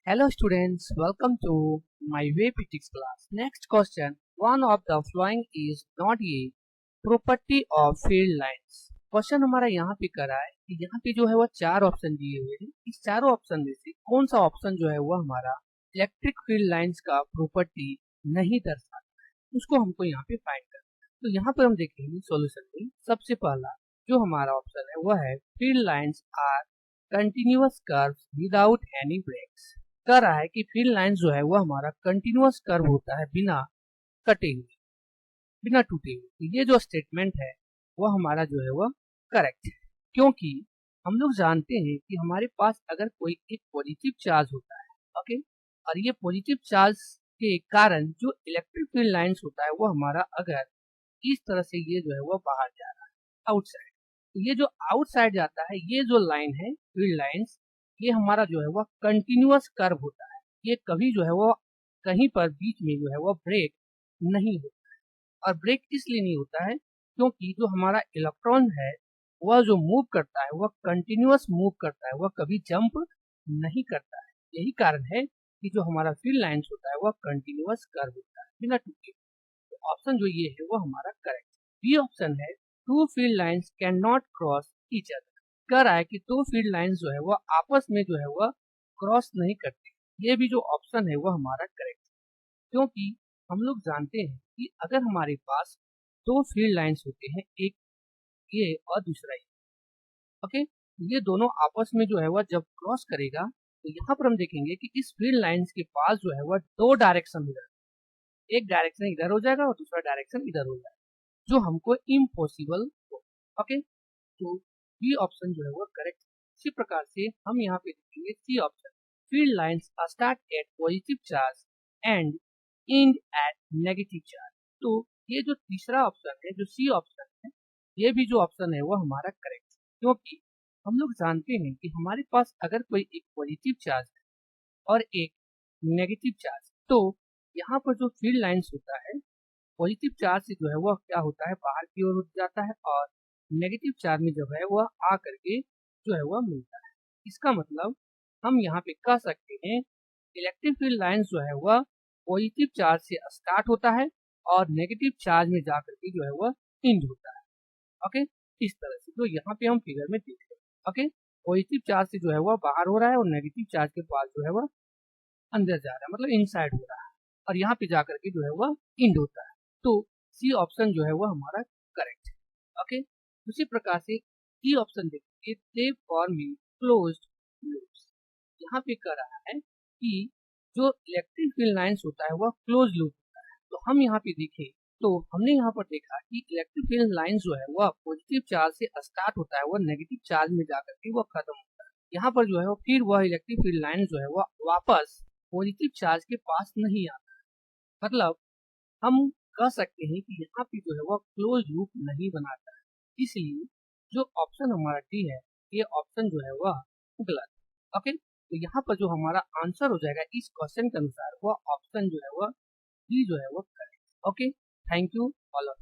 Hello students, welcome to my Physics class. Next question, one of the following is not a property of field lines. Question हमारा यहाँ पे करा है कि यहाँ पे जो है वो चार ऑप्शन दिए हुए हैं। इस चारों ऑप्शन में से कौन सा ऑप्शन जो है वो हमारा इलेक्ट्रिक फील्ड लाइंस का प्रॉपर्टी नहीं दर्शाता है, उसको हमको यहाँ पे फाइंड करना है। तो यहाँ पर हम देखेंगे सॉल्यूशन में सबसे पहला जो हमारा ऑप्शन है वह है field lines are continuous curves without any breaks. कह रहा है कि फील्ड लाइन जो है वो हमारा कंटिन्यूअस कर्व होता है बिना कटे हुए, बिना टूटे हुए। तो ये जो स्टेटमेंट है वो हमारा जो है वो करेक्ट है, क्योंकि हम लोग जानते हैं कि हमारे पास अगर कोई एक पॉजिटिव चार्ज होता है, ओके, और ये पॉजिटिव चार्ज के कारण जो इलेक्ट्रिक फील्ड लाइंस होता है वो हमारा अगर इस तरह से ये जो है वो बाहर जा रहा है आउटसाइड, तो ये जो आउटसाइड जाता है ये जो लाइन है फील्ड लाइंस, ये हमारा जो है वो कंटिन्यूअस कर्व होता है। ये कभी जो है वो कहीं पर बीच में जो है वो ब्रेक नहीं होता है। और ब्रेक इसलिए नहीं होता है क्योंकि जो हमारा इलेक्ट्रॉन है वह जो मूव करता है वह कंटिन्यूअस मूव करता है, वह कभी जंप नहीं करता है। यही कारण है कि जो हमारा फील्ड लाइंस होता है वह कंटिन्यूअस कर्व होता है बिना टूटे। तो ऑप्शन जो ये है वो हमारा करेक्ट। बी ऑप्शन है two field lines can not cross each other. कह रहा है कि दो फील्ड लाइंस जो है वो आपस में जो है वह क्रॉस नहीं करते। ये भी जो ऑप्शन है वो हमारा करेक्ट है, क्योंकि हम लोग जानते हैं कि अगर हमारे पास दो फील्ड लाइंस होते हैं, एक ये और दूसरा ये, ओके, ये दोनों आपस में जो है वह जब क्रॉस करेगा तो यहाँ पर हम देखेंगे कि इस फील्ड लाइंस के पास जो है वह दो डायरेक्शन हो जाएगा, एक डायरेक्शन इधर हो जाएगा और दूसरा डायरेक्शन इधर हो जाएगा, जो हमको इम्पॉसिबल हो। ओके, तो बी ऑप्शन जो है वो करेक्ट। इसी प्रकार से हम यहाँ पे देखेंगे C option, field lines start at positive charge and end at negative charge. तो ये जो तीसरा ऑप्शन है, जो सी ऑप्शन है, ये भी जो ऑप्शन है वो हमारा करेक्ट है, क्योंकि हम लोग जानते हैं कि हमारे पास अगर कोई एक पॉजिटिव चार्ज है और एक नेगेटिव चार्ज, तो यहाँ पर जो फील्ड लाइंस होता है पॉजिटिव चार्ज से जो है वह क्या होता है बाहर की ओर जाता है और नेगेटिव चार्ज में जो है वह आ करके जो है वह मिलता है। इसका मतलब हम यहाँ पे कह सकते हैं इलेक्ट्रिक फील्ड लाइंस जो है वह पॉजिटिव चार्ज से स्टार्ट होता है और नेगेटिव चार्ज में जा करके जो है वह एंड होता है। ओके, इस तरह से जो यहाँ पे हम फिगर में देख रहे हैं। ओके, पॉजिटिव चार्ज से जो है वह बाहर हो रहा है और नेगेटिव चार्ज के पास जो है वह अंदर जा रहा है, मतलब इनसाइड हो रहा है, और यहाँ पे जाकर के जो है वह एंड होता है। तो सी ऑप्शन जो है वह हमारा करेक्ट है। ओके, उसी प्रकार से डी ऑप्शन देखिए, दे फॉर्मिंग क्लोज्ड लूप्स। यहाँ पे कह रहा है कि जो इलेक्ट्रिक फील्ड लाइंस होता है वह क्लोज लूप होता है। तो हम यहाँ पे देखें तो हमने यहाँ पर देखा कि इलेक्ट्रिक फील्ड लाइंस जो है वह पॉजिटिव चार्ज से स्टार्ट होता है, वह नेगेटिव चार्ज में जाकर के वह खत्म होता है। यहाँ पर जो है वो फिर वह इलेक्ट्रिक फील्ड लाइन जो है वह वापस पॉजिटिव चार्ज के पास नहीं आता। मतलब हम कह सकते हैं कि यहाँ पे जो है वह क्लोज लूप नहीं बनाता है। इसलिए जो ऑप्शन हमारा डी है ये ऑप्शन जो है वह गलत। ओके, तो यहाँ पर जो हमारा आंसर हो जाएगा इस क्वेश्चन के अनुसार वह ऑप्शन जो है वह डी जो है वह correct. Okay, thank you all of